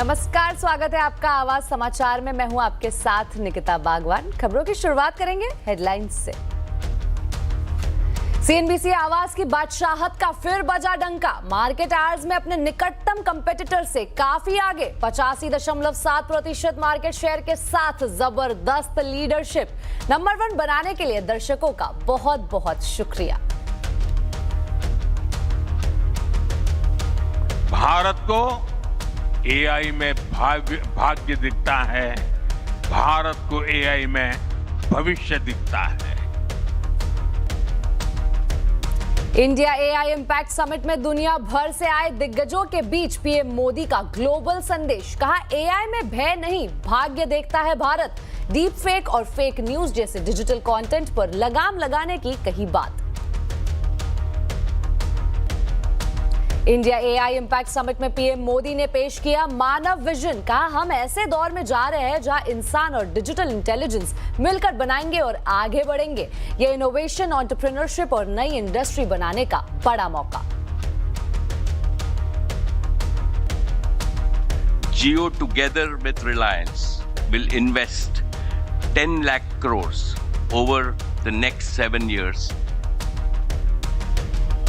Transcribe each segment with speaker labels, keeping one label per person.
Speaker 1: नमस्कार, स्वागत है आपका आवाज समाचार में। मैं हूं आपके साथ निकिता बागवान। खबरों की शुरुआत करेंगे हेडलाइंस से। सीएनबीसी आवाज की बादशाहत का फिर बजा डंका। मार्केट आवर्स में अपने निकटतम कंपेटिटर से काफी आगे, 85.7% मार्केट शेयर के साथ जबरदस्त लीडरशिप। नंबर 1 बनाने के लिए दर्शकों का बहुत बहुत शुक्रिया।
Speaker 2: भारत को एआई में भाग्य दिखता है, भारत को एआई में भविष्य दिखता है।
Speaker 1: इंडिया एआई इंपैक्ट समिट में दुनिया भर से आए दिग्गजों के बीच पीएम मोदी का ग्लोबल संदेश। कहा, एआई में भय नहीं, भाग्य देखता है भारत। डीप फेक और फेक न्यूज जैसे डिजिटल कंटेंट पर लगाम लगाने की कही बात। इंडिया एआई इंपैक्ट समिट में पीएम मोदी ने पेश किया मानव विजन। कहा, हम ऐसे दौर में जा रहे हैं जहां इंसान और डिजिटल इंटेलिजेंस मिलकर बनाएंगे और आगे बढ़ेंगे। ये इनोवेशन, एंटरप्रेन्योरशिप और नई इंडस्ट्री बनाने का बड़ा मौका।
Speaker 3: Jio together with Reliance will invest 10 lakh crores over the next 7 years.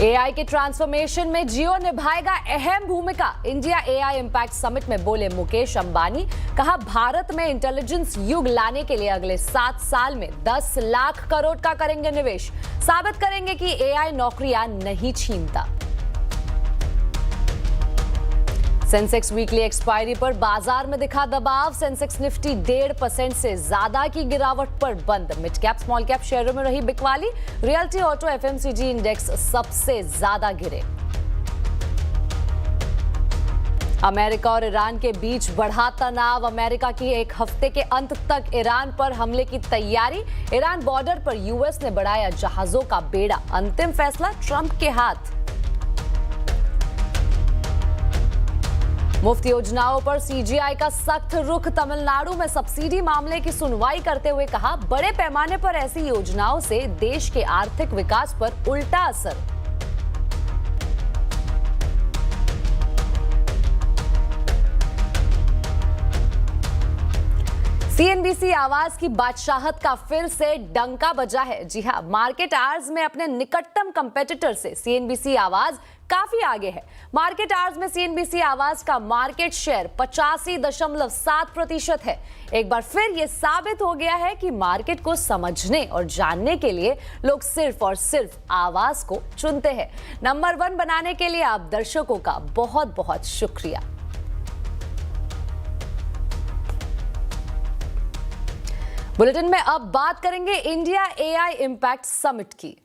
Speaker 1: AI के ट्रांसफॉर्मेशन में जियो निभाएगा अहम भूमिका। इंडिया एआई इंपैक्ट समिट में बोले मुकेश अंबानी। कहा, भारत में इंटेलिजेंस युग लाने के लिए अगले 7 साल में 10 लाख करोड़ का करेंगे निवेश। साबित करेंगे कि एआई नौकरियां नहीं छीनता। सेंसेक्स वीकली एक्सपायरी पर बाजार में दिखा दबाव। सेंसेक्स निफ्टी 1.5% से ज्यादा की गिरावट पर बंद। मिड कैप स्मॉल कैप शेयरों में रही बिकवाली। रियल्टी, ऑटो, एफएमसीजी इंडेक्स सबसे ज्यादा गिरे। अमेरिका और ईरान के बीच बढ़ा तनाव। अमेरिका की एक हफ्ते के अंत तक ईरान पर हमले की तैयारी। ईरान बॉर्डर पर यूएस ने बढ़ाया जहाजों का बेड़ा। अंतिम फैसला ट्रंप के हाथ। मुफ्त योजनाओं पर सीजीआई का सख्त रुख। तमिलनाडु में सब्सिडी मामले की सुनवाई करते हुए कहा, बड़े पैमाने पर ऐसी योजनाओं से देश के आर्थिक विकास पर उल्टा असर। सीएनबीसी आवाज की बादशाहत का फिर से डंका बजा है। जी हां, मार्केट आवर्स में अपने निकटतम कंपेटिटर से सीएनबीसी आवाज काफी आगे है। मार्केट आवर्स में सीएनबीसी आवाज का मार्केट शेयर 85.7% है। एक बार फिर यह साबित हो गया है कि मार्केट को समझने और जानने के लिए लोग सिर्फ और सिर्फ आवाज को चुनते हैं। नंबर 1 बनाने के लिए आप दर्शकों का बहुत बहुत शुक्रिया। बुलेटिन में अब बात करेंगे इंडिया एआई इंपैक्ट समिट की।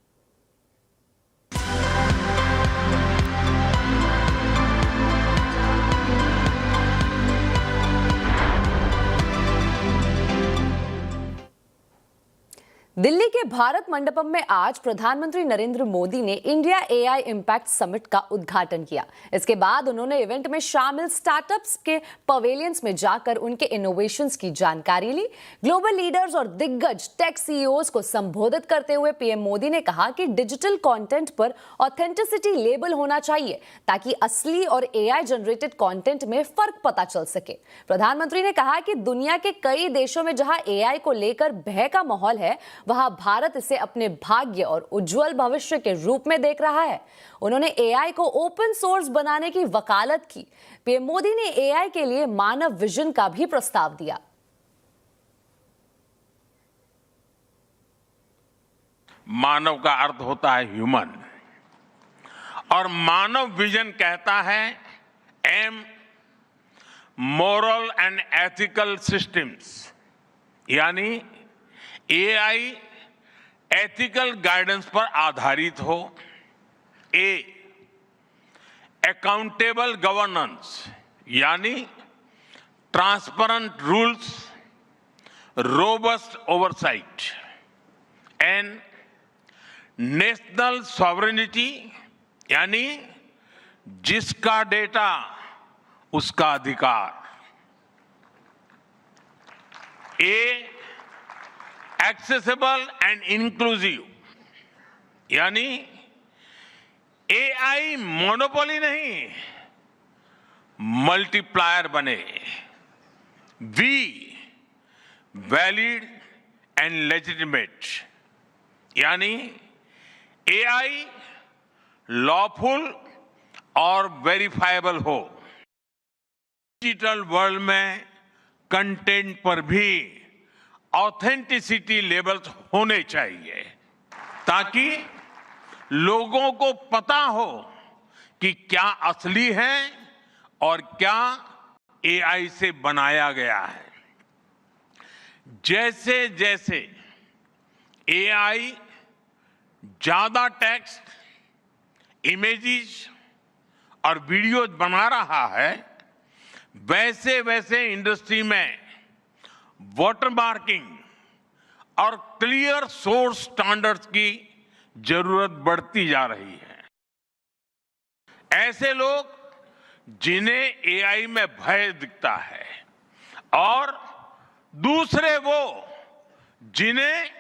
Speaker 1: दिल्ली के भारत मंडपम में आज प्रधानमंत्री नरेंद्र मोदी ने इंडिया एआई इंपैक्ट समिट का उद्घाटन किया। इसके बाद उन्होंने इवेंट में शामिल स्टार्टअप्स के पवेलियंस में जाकर उनके इनोवेशंस की जानकारी ली। ग्लोबल लीडर्स और दिग्गज टेक सीईओज को संबोधित करते हुए पीएम मोदी ने कहा कि डिजिटल कंटेंट पर ऑथेंटिसिटी लेबल होना चाहिए ताकि असली और एआई जनरेटेड कंटेंट में फर्क पता चल सके। प्रधानमंत्री ने कहा कि दुनिया के कई देशों में जहां एआई को लेकर भय का माहौल है, वहां भारत इसे अपने भाग्य और उज्जवल भविष्य के रूप में देख रहा है। उन्होंने एआई को ओपन सोर्स बनाने की वकालत की। पीएम मोदी ने एआई के लिए मानव विजन का भी प्रस्ताव दिया।
Speaker 2: मानव का अर्थ होता है ह्यूमन, और मानव विजन कहता है M moral and ethical systems, यानी एआई एथिकल गाइडेंस पर आधारित हो। ए अकाउंटेबल गवर्नेंस, यानी transparent rules, robust oversight. N national sovereignty, यानी जिसका डेटा उसका अधिकार। ए एक्सेसिबल एंड इंक्लूसिव, यानी एआई मोनोपोली नहीं, मल्टीप्लायर बने। वी वैलिड एंड लेजिटिमेट, यानी एआई लॉफुल और वेरीफाइबल हो। डिजिटल वर्ल्ड में कंटेंट पर भी ऑथेंटिसिटी लेवल्स होने चाहिए ताकि लोगों को पता हो कि क्या असली है और क्या एआई से बनाया गया है। जैसे जैसे एआई ज्यादा टेक्स्ट, इमेजेस और वीडियोज बना रहा है, वैसे वैसे इंडस्ट्री में वाटरमार्किंग और क्लियर सोर्स स्टैंडर्ड्स की जरूरत बढ़ती जा रही है। ऐसे लोग जिन्हें एआई में भय दिखता है और दूसरे वो जिन्हें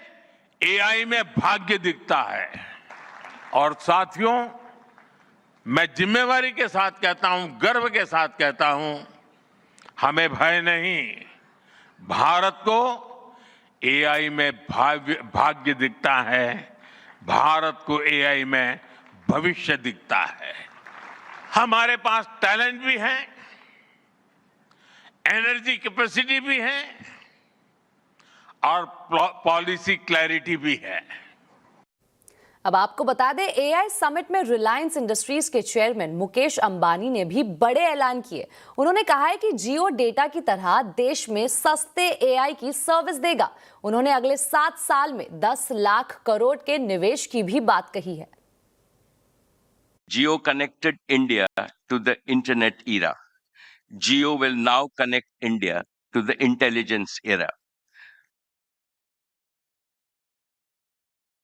Speaker 2: एआई में भाग्य दिखता है। और साथियों, मैं जिम्मेवारी के साथ कहता हूं, गर्व के साथ कहता हूं, हमें भय नहीं, भारत को एआई में भाग्य दिखता है, भारत को एआई में भविष्य दिखता है। हमारे पास टैलेंट भी है, एनर्जी कैपेसिटी भी है और पॉलिसी क्लैरिटी भी है।
Speaker 1: अब आपको बता दें, एआई समिट में रिलायंस इंडस्ट्रीज के चेयरमैन मुकेश अंबानी ने भी बड़े ऐलान किए। उन्होंने कहा है कि जियो डेटा की तरह देश में सस्ते एआई की सर्विस देगा। उन्होंने अगले 7 साल में 10 लाख करोड़ के निवेश की भी बात कही है।
Speaker 3: Jio connected India to the internet era. Jio will now connect India to the intelligence era.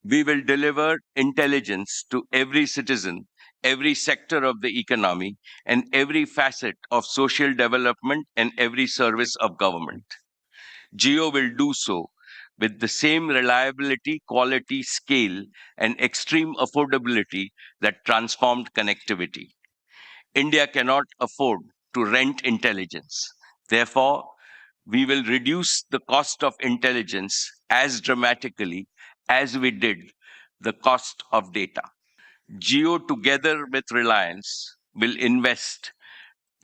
Speaker 3: We will deliver intelligence to every citizen, every sector of the economy, and every facet of social development and every service of government. Jio will do so with the same reliability, quality, scale, and extreme affordability that transformed connectivity. India cannot afford to rent intelligence. Therefore, we will reduce the cost of intelligence as dramatically as we did the cost of data. Jio, together with Reliance, will invest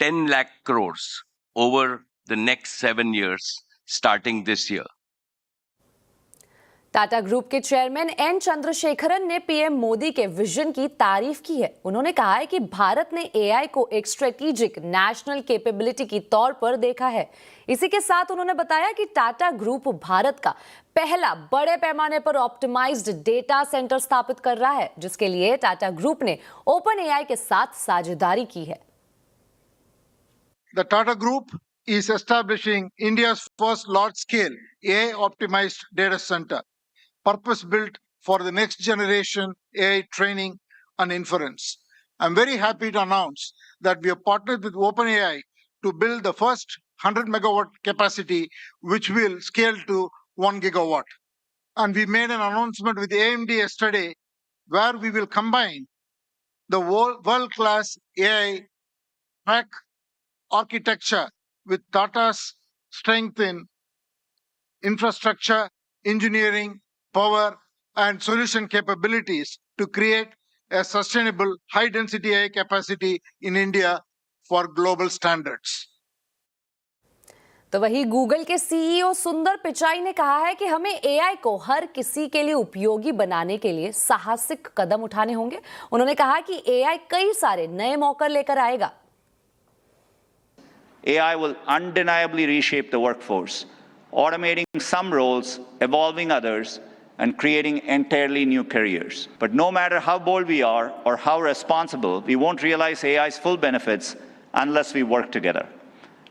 Speaker 3: 10 lakh crores over the next 7 years, starting this year.
Speaker 1: Tata group के chairman N Chandrasekaran ने PM Modi के vision की तारीफ की है। उन्होंने कहा है कि भारत ने एआई को एक स्ट्रेटेजिक नेशनल कैपेबिलिटी की तौर पर देखा है। इसी के साथ उन्होंने बताया कि टाटा ग्रुप भारत का पहला बड़े पैमाने पर ऑप्टिमाइज्ड डेटा सेंटर स्थापित कर रहा है, जिसके लिए टाटा ग्रुप ने ओपन एआई के साथ साझेदारी की है।
Speaker 4: The Tata Group is establishing India's first large-scale AI-optimized data center, purpose-built for the next generation AI training and inference. I'm very happy to announce that we have partnered with OpenAI to build the first 100 megawatt capacity, which will scale to 1 gigawatt. And we made an announcement with AMD yesterday, where we will combine the world-class AI track architecture with Tata's strength in infrastructure, engineering, power, and solution capabilities to create a sustainable high-density AI capacity in India for global standards.
Speaker 1: तो वही Google के CEO सुंदर पिचाई ने कहा है कि हमें AI को हर किसी के लिए उपयोगी बनाने के लिए साहसिक कदम उठाने होंगे। उन्होंने कहा कि एआई कई सारे नए मौके लेकर आएगा।
Speaker 5: AI will undeniably reshape the workforce, automating some roles, evolving others, and creating entirely new careers. But no matter how bold we are or how responsible, we won't realize AI's full benefits unless we work together.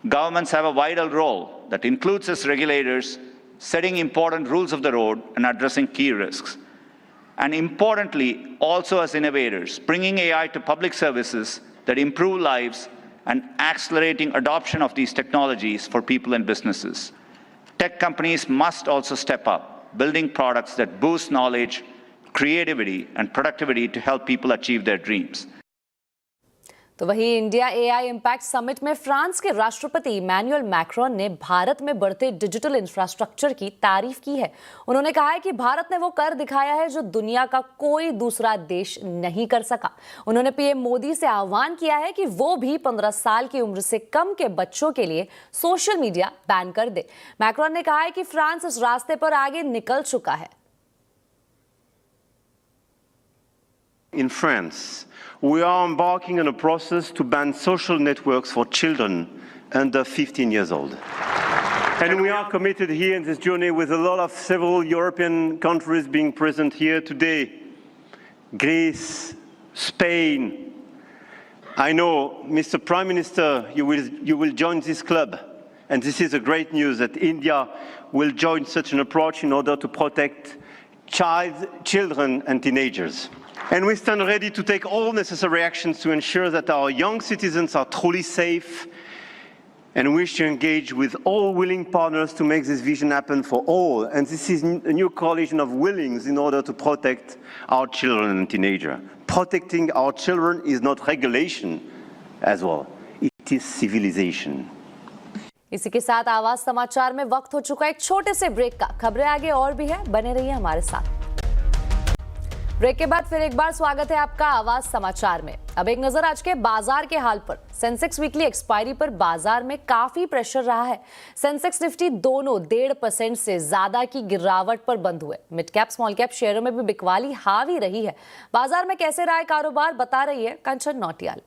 Speaker 5: Governments have a vital role that includes as regulators, setting important rules of the road and addressing key risks. And importantly, also as innovators, bringing AI to public services that improve lives and accelerating adoption of these technologies for people and businesses. Tech companies must also step up, building products that boost knowledge, creativity, and productivity to help people achieve their dreams.
Speaker 1: तो वहीं India AI impact summit में France के राष्ट्रपति Emmanuel Macron ने भारत में बढ़ते digital infrastructure की तारीफ की है। उन्होंने कहा है कि भारत ने वो कर दिखाया है जो दुनिया का कोई दूसरा देश नहीं कर सका। उन्होंने पीएम मोदी से आह्वान किया है कि वो भी 15 साल की उम्र से कम के बच्चों के लिए सोशल मीडिया बैन कर दे। मैक्रोन ने कहा है कि फ्रांस इस रास्ते पर आगे निकल चुका है।
Speaker 6: In France, we are embarking on a process to ban social networks for children under 15 years old. And we are committed here in this journey with a lot of several European countries being present here today. Greece, Spain. I know, Mr. Prime Minister, you will join this club. And this is a great news that India will join such an approach in order to protect children and teenagers. And we stand ready to take all necessary actions to ensure that our young citizens are truly safe, and wish to engage with all willing partners to make this vision happen for all. And this is a new coalition of willings in order to protect our children and teenagers. Protecting our children is not regulation as well, it is civilization.
Speaker 1: इसी के साथ आवाज समाचार में वक्त हो चुका है एक छोटे से ब्रेक का। खबरें आगे और भी है, बने रहिए हमारे साथ। ब्रेक के बाद फिर एक बार स्वागत है आपका आवाज समाचार में। अब एक नजर आज के बाजार के हाल पर। सेंसेक्स वीकली एक्सपायरी पर बाजार में काफी प्रेशर रहा है। सेंसेक्स निफ्टी दोनों 1.5% से ज्यादा की गिरावट पर बंद हुए। मिड कैप स्मॉल कैप शेयरों में भी बिकवाली हावी रही है। बाजार में कैसे रहा है कारोबार, बता रही है कंचन नौटियाल।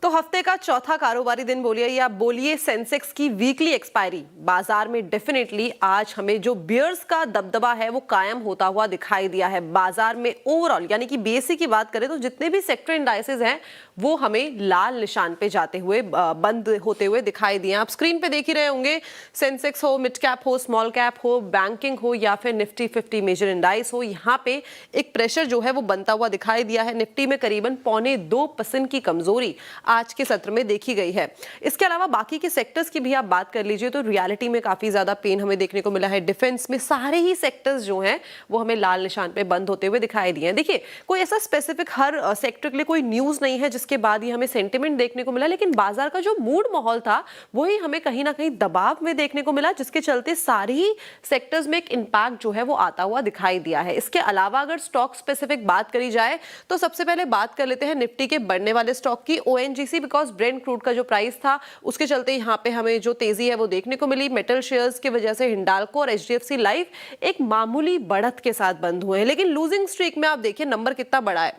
Speaker 7: तो हफ्ते का चौथा कारोबारी दिन बोलिए या बोलिए सेंसेक्स की वीकली एक्सपायरी, बाजार में डेफिनेटली आज हमें जो बियर्स का दबदबा है वो कायम होता हुआ दिखाई दिया है। बाजार में ओवरऑल यानी कि बीएसई की बात करें तो जितने भी सेक्टर इंडाइसेस हैं वो हमें लाल निशान पे जाते हुए बंद होते हुए दिखाई दिए। आप स्क्रीन पे देख ही रहे होंगे, सेंसेक्स हो, मिड कैप हो, स्मॉल कैप हो, बैंकिंग हो या फिर निफ्टी 50 मेजर इंडाइस हो, यहाँ पे एक प्रेशर जो है वो बनता हुआ दिखाई दिया है। निफ्टी में करीबन 0.25% की कमजोरी आज के सत्र में देखी गई है। इसके अलावा बाकी के सेक्टर्स की भी आप बात कर लीजिए तो रियलिटी में काफी ज्यादा पेन हमें देखने को मिला है। डिफेंस में सारे ही सेक्टर्स जो हैं वो हमें लाल निशान पे बंद होते हुए दिखाई दिए हैं। देखिए, कोई ऐसा स्पेसिफिक हर सेक्टर के लिए कोई न्यूज नहीं है जिसके बाद ही हमें सेंटिमेंट देखने को मिला, लेकिन बाजार का जो मूड माहौल था वही हमें कहीं ना कहीं दबाव में देखने को मिला, जिसके चलते सारी ही सेक्टर्स में एक इंपैक्ट जो है वो आता हुआ दिखाई दिया है। इसके अलावा अगर स्टॉक स्पेसिफिक बात करी जाए तो सबसे पहले बात कर लेते हैं निफ्टी के बढ़ने वाले स्टॉक की, ओएनजीसी, बिकॉज ब्रेंट क्रूड का जो प्राइस था उसके चलते यहाँ पे हमें जो तेजी है वो देखने को मिली। मेटल शेयर्स की वजह से हिंडाल्को और एचडीएफसी लाइफ एक मामूली बढ़त के साथ बंद हुए हैं, लेकिन लूजिंग स्ट्रीक में आप देखिए नंबर कितना बड़ा है।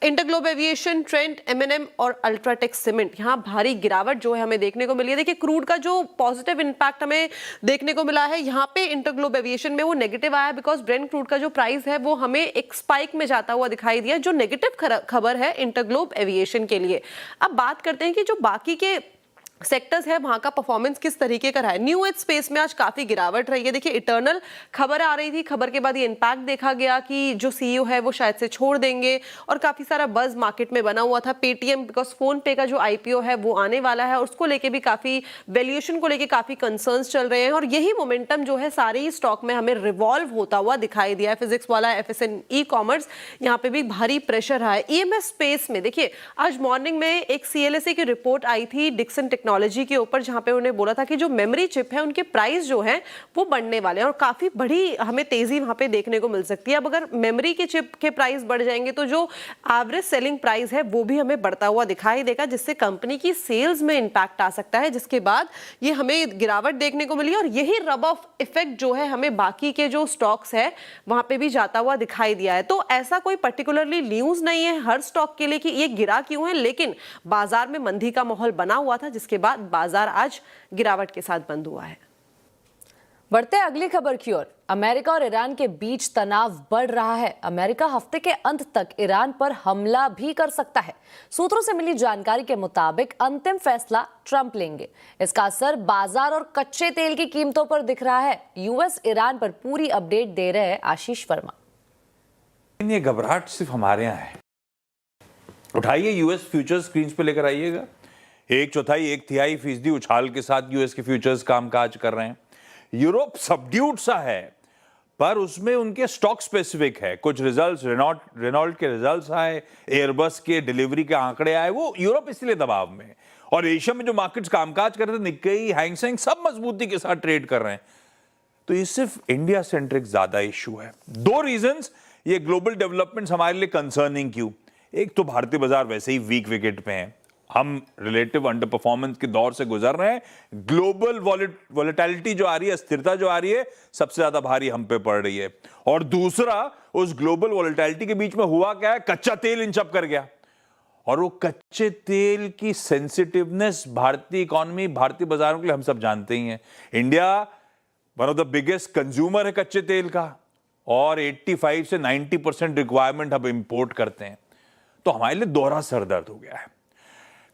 Speaker 7: इंटरग्लोब एविएशन, ट्रेंट, एमएनएम और अल्ट्राटेक सीमेंट, यहाँ भारी गिरावट जो है हमें देखने को मिली है। देखिए, क्रूड का जो पॉजिटिव इंपैक्ट हमें देखने को मिला है, यहाँ पे इंटरग्लोब एविएशन में वो नेगेटिव आया बिकॉज ब्रेंट क्रूड का जो प्राइस है वो हमें एक स्पाइक में जाता हुआ दिखाई दिया, जो नेगेटिव खबर है इंटरग्लोब एविएशन के लिए। अब बात करते हैं कि जो बाकी के सेक्टर्स है वहां का परफॉर्मेंस किस तरीके का रहा है। न्यू एज स्पेस में आज काफी गिरावट रही है। देखिए, इटर्नल खबर आ रही थी, खबर के बाद ये इंपैक्ट देखा गया कि जो सीईओ है वो शायद से छोड़ देंगे और काफी सारा बज मार्केट में बना हुआ था। पेटीएम, बिकॉज फोन पे का जो आईपीओ है वो आने वाला है और उसको लेके भी काफी वैल्यूएशन को लेके काफी कंसर्न्स चल रहे हैं और यही मोमेंटम जो है सारे ही स्टॉक में हमें रिवॉल्व होता हुआ दिखाई दिया है। फिजिक्स वाला, एफएसएन, ई कॉमर्स, यहाँ पे भी भारी प्रेशर रहा है। ईएमएस स्पेस में देखिए, आज मॉर्निंग में एक सीएलएसए की रिपोर्ट आई थी डिक्सन टेक्नोलॉजी के ऊपर, जहां पे उन्होंने बोला था कि जो मेमोरी चिप है उनके प्राइस जो है वो बढ़ने वाले हैं और काफी बड़ी हमें तेजी वहां पे देखने को मिल सकती है। अब अगर मेमोरी के चिप के प्राइस बढ़ जाएंगे तो जो एवरेज सेलिंग प्राइस है वो भी हमें बढ़ता हुआ दिखाई देगा, जिससे कंपनी की सेल्स में इंपैक्ट आ सकता है, जिसके बाद ये हमें गिरावट देखने को मिली और यही रब ऑफ इफेक्ट जो है हमें बाकी के जो स्टॉक्स है वहां पे भी जाता हुआ दिखाई दिया है। तो ऐसा कोई पर्टिकुलरली न्यूज नहीं है हर स्टॉक के लिए कि ये गिरा क्यों है, लेकिन बाजार में मंदी का माहौल बना हुआ था, जिसके बाद बाजार आज गिरावट के साथ बंद हुआ है।
Speaker 1: बढ़ते अगली खबर की ओर। अमेरिका और ईरान के बीच तनाव बढ़ रहा है। अमेरिका हफ्ते के अंत तक ईरान पर हमला भी कर सकता है। सूत्रों से मिली जानकारी के मुताबिक अंतिम फैसला ट्रंप लेंगे। इसका असर बाजार और कच्चे तेल की कीमतों पर दिख रहा है। यूएस ईरान पर पूरी अपडेट दे रहे हैं आशीष वर्मा।
Speaker 8: ये घबराहट सिर्फ हमारे यहाँ है। उठाइए यूएस फ्यूचर्स स्क्रीन पे लेकर आइएगा। 1/4 1/3 फीसदी उछाल के साथ यूएस के फ्यूचर्स कामकाज कर रहे हैं। यूरोप सबड्यूड सा है। पर उसमें उनके स्टॉक स्पेसिफिक है। कुछ रिजल्ट्स, रेनॉल्ट के रिजल्ट्स आए, एयरबस के डिलीवरी के आंकड़े आए, वो यूरोप इसलिए दबाव में है। और एशिया में जो मार्केट्स कामकाज कर रहे थे, निक्केई, हैंगसेंग, सब मजबूती के साथ ट्रेड कर रहे हैं। तो ये सिर्फ इंडिया सेंट्रिक ज्यादा इशू है। दो रीजंस ये ग्लोबल डेवलपमेंट्स हमारे लिए कंसर्निंग क्यों? एक तो भारतीय बाजार वैसे ही वीक विकेट पे है, हम रिलेटिव अंडर परफॉर्मेंस के दौर से गुजर रहे हैं। ग्लोबल वॉलेटिलिटी जो आ रही है, स्थिरता जो आ रही है, सबसे ज्यादा भारी हम पे पड़ रही है। और दूसरा, उस ग्लोबल वॉलेटिलिटी के बीच में हुआ क्या है, कच्चा तेल इंचअप कर गया। और वो कच्चे तेल की सेंसिटिवनेस भारतीय इकोनॉमी, भारतीय बाजारों के लिए हम सब जानते ही हैं। India one of the biggest consumer है कच्चे तेल का, और 85 से 90% रिक्वायरमेंट हम इंपोर्ट करते हैं। तो हमारे लिए दोहरा सरदर्द हो गया है।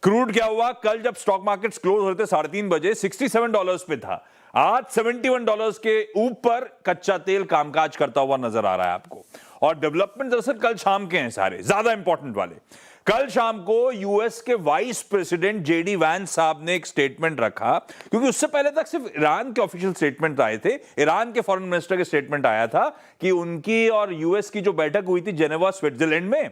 Speaker 8: क्रूड क्या हुआ, कल जब स्टॉक मार्केट्स क्लोज होते 3:30 बजे $67 पे था, आज $71 के ऊपर कच्चा तेल कामकाज करता हुआ नजर आ रहा है आपको। और डेवलपमेंट दरअसल कल शाम के हैं सारे, ज्यादा इंपॉर्टेंट वाले। कल शाम को यूएस के वाइस प्रेसिडेंट जेडी वैंस साहब ने एक स्टेटमेंट रखा, क्योंकि उससे पहले तक सिर्फ ईरान के ऑफिशियल स्टेटमेंट आए थे। ईरान के फॉरेन मिनिस्टर के स्टेटमेंट आया था कि उनकी और यूएस की जो बैठक हुई थी जेनेवा स्विट्जरलैंड में,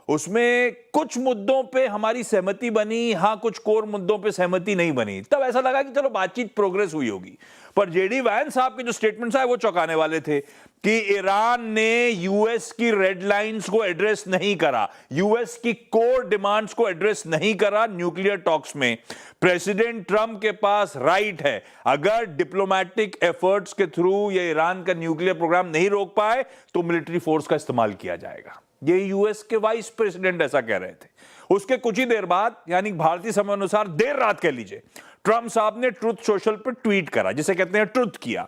Speaker 8: उसमें कुछ मुद्दों पे हमारी सहमति बनी, हां कुछ कोर मुद्दों पे सहमति नहीं बनी। तब ऐसा लगा कि चलो बातचीत प्रोग्रेस हुई होगी। पर जेडी वैंस साहब के जो स्टेटमेंट्स आए वो चौंकाने वाले थे कि ईरान ने यूएस की रेड लाइंस को एड्रेस नहीं करा, यूएस की कोर डिमांड्स को एड्रेस नहीं करा न्यूक्लियर टॉक्स में। प्रेसिडेंट ट्रंप के पास राइट है, अगर डिप्लोमेटिक एफर्ट्स के थ्रू ये ईरान का न्यूक्लियर प्रोग्राम नहीं रोक पाए तो मिलिट्री फोर्स का इस्तेमाल किया जाएगा। ये यूएस के वाइस प्रेसिडेंट ऐसा कह रहे थे। उसके कुछ ही देर बाद, यानी भारतीय समय अनुसार देर रात कह लीजिए, ट्रंप साहब ने ट्रुथ सोशल पर ट्वीट करा, जिसे कहते हैं ट्रुथ किया,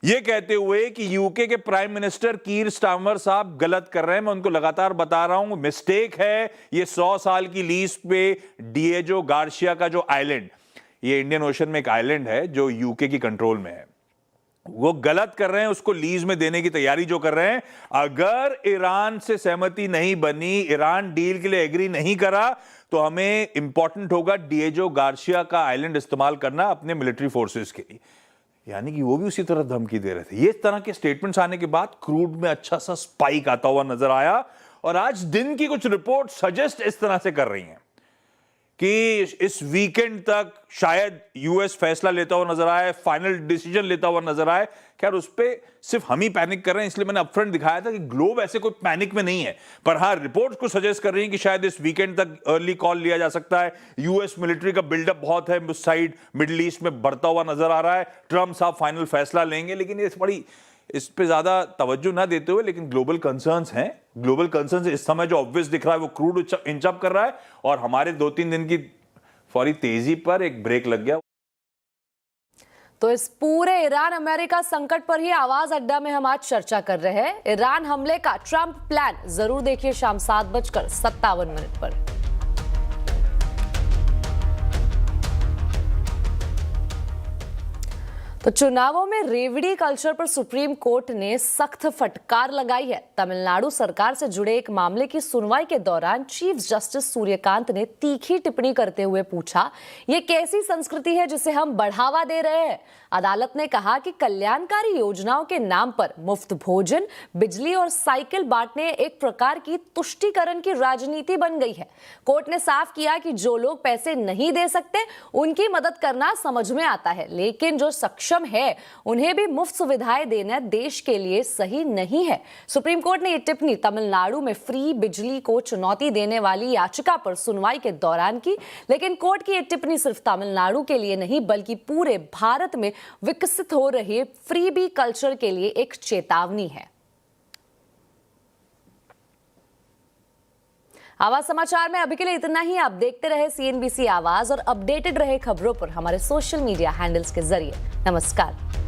Speaker 8: ये कहते हुए कि यूके के प्राइम मिनिस्टर कीर स्टारमर साहब गलत कर रहे हैं। मैं उनको लगातार बता रहा हूं, मिस्टेक है। ये 100 साल की लीज पे डिएजो गार्सिया का जो आइलैंड, ये इंडियन ओशन में एक आइलैंड है जो यूके की कंट्रोल में है, वो गलत कर रहे हैं। उसको लीज में देने की तैयारी जो कर रहे हैं, अगर ईरान से सहमति नहीं बनी, ईरान डील के लिए एग्री नहीं करा, तो हमें इंपॉर्टेंट होगा डिएजो गार्सिया का आइलैंड इस्तेमाल करना अपने मिलिट्री फोर्सेस के लिए। यानी कि वो भी उसी तरह धमकी दे रहे थे। ये तरह के स्टेटमेंट्स आने के बाद क्रूड में अच्छा सा स्पाइक आता हुआ नजर आया। और आज दिन की कुछ रिपोर्ट सजेस्ट इस तरह से कर रही हैं कि इस वीकेंड तक शायद यूएस फैसला लेता हुआ नजर आए, फाइनल डिसीजन लेता हुआ नजर आए। खैर, उस पर सिर्फ हम ही पैनिक कर रहे हैं, इसलिए मैंने अपफ्रंट दिखाया था कि ग्लोब ऐसे कोई पैनिक में नहीं है। पर हाँ, रिपोर्ट्स को सजेस्ट कर रही हैं कि शायद इस वीकेंड तक अर्ली कॉल लिया जा सकता है। यूएस मिलिट्री का बिल्डअप बहुत है उस साइड, मिडिल ईस्ट में बढ़ता हुआ नजर आ रहा है। ट्रंप साहब फाइनल फैसला लेंगे, लेकिन ये बड़ी इस पे ज्यादा तवज्जो ना देते हुए, लेकिन ग्लोबल कंसर्न्स हैं। ग्लोबल कंसर्न्स इस समय जो ऑब्वियस दिख रहा है वो क्रूड इंचअप कर रहा है, और हमारे 2-3 दिन की फौरी तेजी पर एक ब्रेक लग गया।
Speaker 1: तो इस पूरे ईरान अमेरिका संकट पर ही आवाज अड्डा में हम आज चर्चा कर रहे हैं। ईरान हमले का ट्रंप प्लान जरूर देखिए शाम 7:57 पर। तो चुनावों में रेवड़ी कल्चर पर सुप्रीम कोर्ट ने सख्त फटकार लगाई है। तमिलनाडु सरकार से जुड़े एक मामले की सुनवाई के दौरान चीफ जस्टिस सूर्यकांत ने तीखी टिप्पणी करते हुए पूछा, ये कैसी संस्कृति है जिसे हम बढ़ावा दे रहे हैं। अदालत ने कहा कि कल्याणकारी योजनाओं के नाम पर मुफ्त भोजन, बिजली और साइकिल बांटने एक प्रकार की तुष्टीकरण की राजनीति बन गई है। कोर्ट ने साफ किया कि जो लोग पैसे नहीं दे सकते उनकी मदद करना समझ में आता है, लेकिन जो सक्षम है उन्हें भी मुफ्त सुविधाएं देना देश के लिए सही नहीं है। सुप्रीम कोर्ट ने यह टिप्पणी तमिलनाडु में फ्री बिजली को चुनौती देने वाली याचिका पर सुनवाई के दौरान की, लेकिन कोर्ट की यह टिप्पणी सिर्फ तमिलनाडु के लिए नहीं बल्कि पूरे भारत में विकसित हो रहे फ्रीबी कल्चर के लिए एक चेतावनी है। आवाज समाचार में अभी के लिए इतना ही। आप देखते रहे CNBC आवाज और अपडेटेड रहे खबरों पर हमारे सोशल मीडिया हैंडल्स के जरिए। नमस्कार।